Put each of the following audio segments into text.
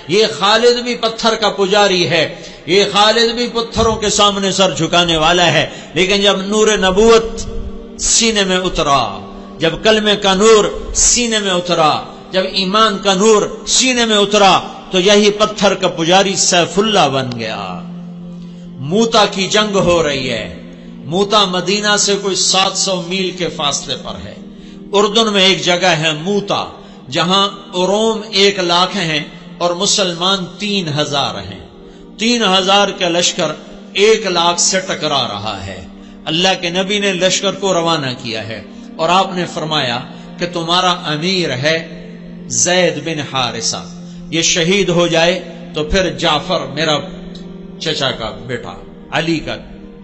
یہ خالد بھی پتھر کا پجاری ہے، یہ خالد بھی پتھروں کے سامنے سر جھکانے والا ہے، لیکن جب نور نبوت سینے میں اترا، جب کلمے کا نور سینے میں اترا، جب ایمان کا نور سینے میں اترا، تو یہی پتھر کا پجاری سیف اللہ بن گیا۔ موتا کی جنگ ہو رہی ہے۔ موتا مدینہ سے کوئی 700 میل کے فاصلے پر ہے۔ اردن میں ایک جگہ ہے موتا، جہاں روم 1 لاکھ ہیں اور مسلمان 3000 ہیں۔ 3000 کا لشکر 1 لاکھ سے ٹکرا رہا ہے۔ اللہ کے نبی نے لشکر کو روانہ کیا ہے اور آپ نے فرمایا کہ تمہارا امیر ہے زید بن حارثہ، یہ شہید ہو جائے تو پھر جعفر میرا چچا کا بیٹا علی کا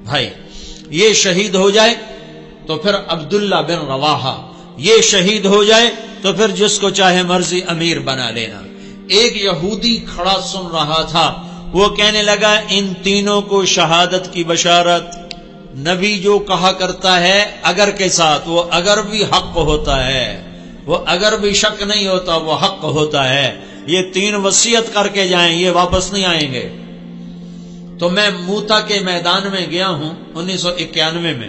بھائی یہ شہید ہو جائے تو پھر عبداللہ بن رواحہ یہ شہید ہو جائے تو پھر جس کو چاہے مرضی امیر بنا لینا۔ ایک یہودی کھڑا سن رہا تھا، وہ کہنے لگا ان تینوں کو شہادت کی بشارت۔ نبی جو کہا کرتا ہے اگر کے ساتھ، وہ اگر بھی حق ہوتا ہے، وہ اگر بھی شک نہیں ہوتا، وہ حق ہوتا ہے۔ یہ 3 وصیت کر کے جائیں، یہ واپس نہیں آئیں گے۔ تو میں موتا کے میدان میں گیا ہوں 1991 میں،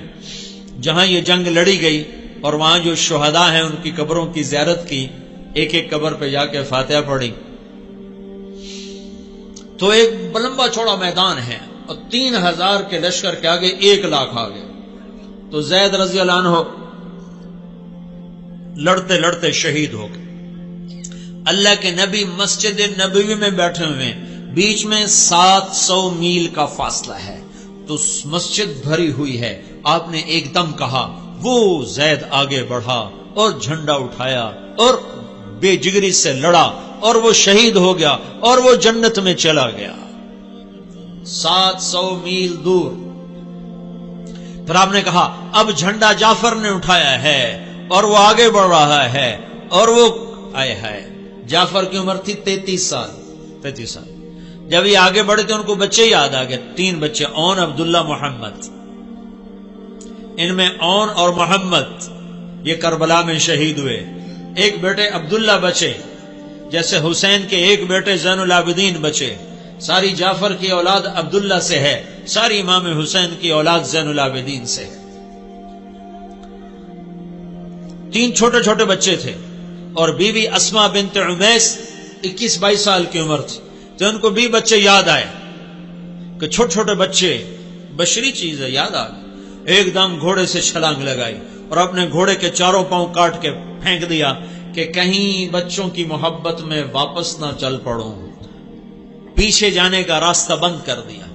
جہاں یہ جنگ لڑی گئی، اور وہاں جو شہداء ہیں ان کی قبروں کی زیارت کی، ایک ایک قبر پہ جا کے فاتحہ پڑھی۔ تو ایک لمبا چوڑا میدان ہے اور 3000 کے لشکر کے آگے 1 لاکھ آگے۔ تو زید رضی اللہ عنہ لڑتے لڑتے شہید ہو گئے۔ اللہ کے نبی مسجد نبوی میں بیٹھے ہوئے ہیں، بیچ میں 700 میل کا فاصلہ ہے، تو مسجد بھری ہوئی ہے۔ آپ نے ایک دم کہا، وہ زید آگے بڑھا اور جھنڈا اٹھایا اور بے جگری سے لڑا اور وہ شہید ہو گیا اور وہ جنت میں چلا گیا 700 میل دور۔ پھر آپ نے کہا اب جھنڈا جعفر نے اٹھایا ہے اور وہ آگے بڑھ رہا ہے، اور وہ آئے ہے۔ جعفر کی عمر تھی 33 سال۔ جب یہ آگے بڑھے تو ان کو بچے یاد آ گئے، 3 بچے، اون، عبداللہ، محمد۔ ان میں اون اور محمد یہ کربلا میں شہید ہوئے۔ ایک بیٹے عبداللہ بچے، جیسے حسین کے ایک بیٹے زین العابدین بچے۔ ساری جعفر کی اولاد عبداللہ سے ہے، ساری امام حسین کی اولاد زین العابدین سے ہے۔ 3 چھوٹے چھوٹے بچے تھے، اور بی بی اسماء بنت عمیس 21-22 سال کی عمر تھی۔ تو ان کو بھی بچے یاد آئے کہ چھوٹے چھوٹے بچے بشری چیز ہے، یاد آ گئی۔ ایک دم گھوڑے سے چھلانگ لگائی اور اپنے گھوڑے کے 4 پاؤں کاٹ کے پھینک دیا کہ کہیں بچوں کی محبت میں واپس نہ چل پڑوں۔ پیچھے جانے کا راستہ بند کر دیا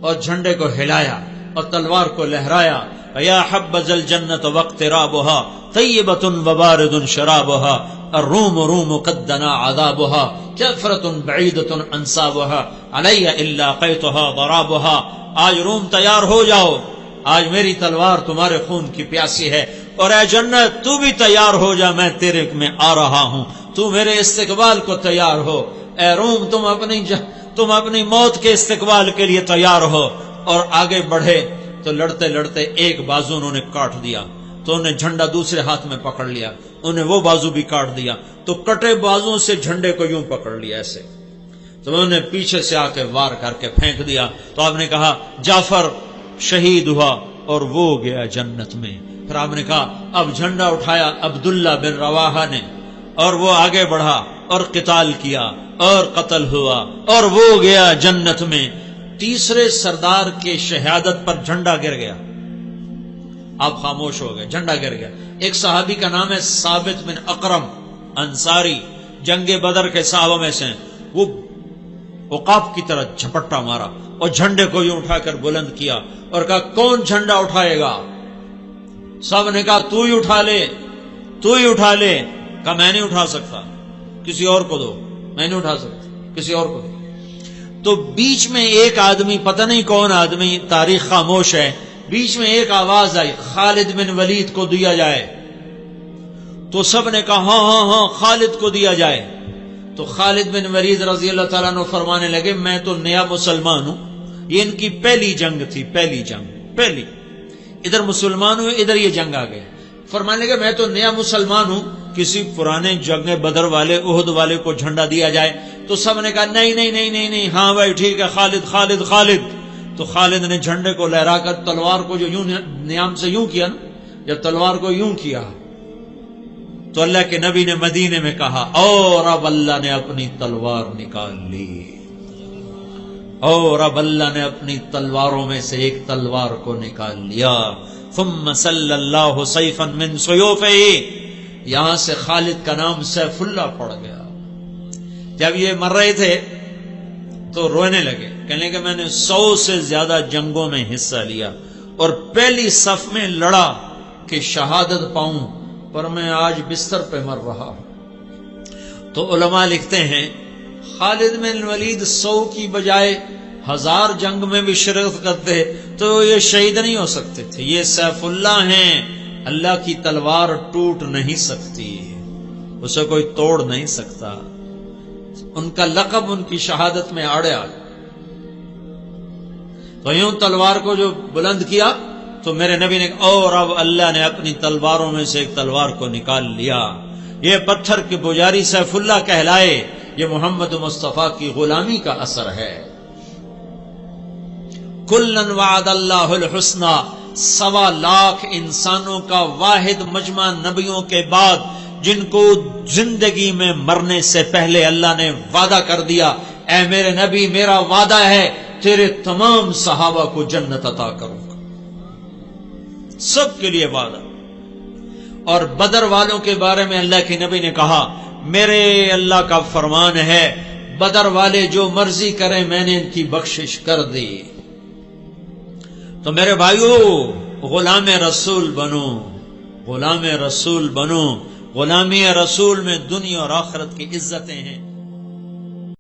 اور جھنڈے کو ہلایا اور تلوار کو لہرایا۔ یا حبذ الجنت واقترابها طیبۃ وبارد شرابها الروم روم قد دنا عذابها کثرۃ بعیدۃ انصابها علی الا قیتها ضرابها۔ آج روم تیار ہو جاؤ، آج میری تلوار تمہارے خون کی پیاسی ہے، اور اے جنت تو بھی تیار ہو جا، میں تیرے میں آ رہا ہوں، تو میرے استقبال کو تیار ہو۔ اے روم تم اپنی موت کے استقبال کے لیے تیار ہو۔ اور آگے بڑھے تو لڑتے لڑتے ایک بازو انہوں نے کاٹ دیا، تو انہیں جھنڈا دوسرے ہاتھ میں پکڑ لیا، انہیں وہ بازو بھی کاٹ دیا، تو کٹے بازوں سے جھنڈے کو یوں پکڑ لیا ایسے، تو انہوں نے پیچھے سے آ کے وار کر کے پھینک دیا۔ تو آپ نے کہا جعفر شہید ہوا اور وہ گیا جنت میں۔ پھر آپ نے کہا اب جھنڈا اٹھایا عبداللہ بن رواحہ نے، اور وہ آگے بڑھا اور قتال کیا اور قتل ہوا اور وہ گیا جنت میں۔ تیسرے سردار کے شہادت پر جھنڈا گر گیا، آپ خاموش ہو گئے، جھنڈا گر گیا۔ ایک صحابی کا نام ہے ثابت بن اقرم انصاری، جنگ بدر کے صحابہ میں سے، وہ عقاب کی طرح جھپٹا مارا اور جھنڈے کو یوں اٹھا کر بلند کیا اور کہا کون جھنڈا اٹھائے گا؟ سب نے کہا تو ہی اٹھا لے، تو ہی اٹھا لے۔ کہا میں نہیں اٹھا سکتا، کسی اور کو دو، میں نہیں اٹھا سکتا، کسی اور کو دو۔ تو بیچ میں ایک آدمی، پتہ نہیں کون آدمی، تاریخ خاموش ہے، بیچ میں ایک آواز آئی خالد بن ولید کو دیا جائے۔ تو سب نے کہا ہاں ہاں ہاں خالد کو دیا جائے۔ تو خالد بن ولید رضی اللہ تعالیٰ عنہ فرمانے لگے میں تو نیا مسلمان ہوں، یہ ان کی پہلی جنگ تھی، پہلی ادھر مسلمان ہوئے، ادھر یہ جنگ آ گئے۔ فرمانے لگے میں تو نیا مسلمان ہوں، کسی پرانے جنگ بدر والے، احد والے کو جھنڈا دیا جائے۔ تو سب نے کہا نہیں نہیں نہیں نہیں نہیں، ہاں بھائی ٹھیک ہے، خالد خالد خالد۔ تو خالد نے جھنڈے کو لہرا کر تلوار کو جو یوں نیام سے یوں کیا نا، جب تلوار کو یوں کیا تو اللہ کے نبی نے مدینے میں کہا اور اب اللہ نے اپنی تلوار نکال لی، اور اب اللہ نے اپنی تلواروں میں سے ایک تلوار کو نکال لیا۔ ثم صلی اللہ سیفا من سیوفہ، یہاں سے خالد کا نام سیف اللہ پڑ گیا۔ جب یہ مر رہے تھے تو رونے لگے، کہنے کہ میں نے 100 سے زیادہ جنگوں میں حصہ لیا اور پہلی صف میں لڑا کہ شہادت پاؤں، پر میں آج بستر پہ مر رہا ہوں۔ تو علماء لکھتے ہیں خالد بن ولید 100 کی بجائے 1000 جنگ میں بھی شرکت کرتے تو یہ شہید نہیں ہو سکتے تھے۔ یہ سیف اللہ ہیں، اللہ کی تلوار ٹوٹ نہیں سکتی، اسے کوئی توڑ نہیں سکتا، ان کا لقب ان کی شہادت میں آڑے آ گیا۔ تو یوں تلوار کو جو بلند کیا تو میرے نبی نے کہا اور اب اللہ نے اپنی تلواروں میں سے ایک تلوار کو نکال لیا۔ یہ پتھر کے پجاری سیف اللہ کہلائے، یہ محمد مصطفیٰ کی غلامی کا اثر ہے۔ کلن وعد اللہ الحسنی، 1.25 لاکھ انسانوں کا واحد مجمع نبیوں کے بعد جن کو زندگی میں مرنے سے پہلے اللہ نے وعدہ کر دیا، اے میرے نبی میرا وعدہ ہے تیرے تمام صحابہ کو جنت عطا کروں گا، سب کے لیے وعدہ۔ اور بدر والوں کے بارے میں اللہ کے نبی نے کہا میرے اللہ کا فرمان ہے بدر والے جو مرضی کریں میں نے ان کی بخشش کر دی۔ تو میرے بھائیو غلام رسول بنو، غلام رسول بنو، غلامی رسول میں دنیا اور آخرت کی عزتیں ہیں۔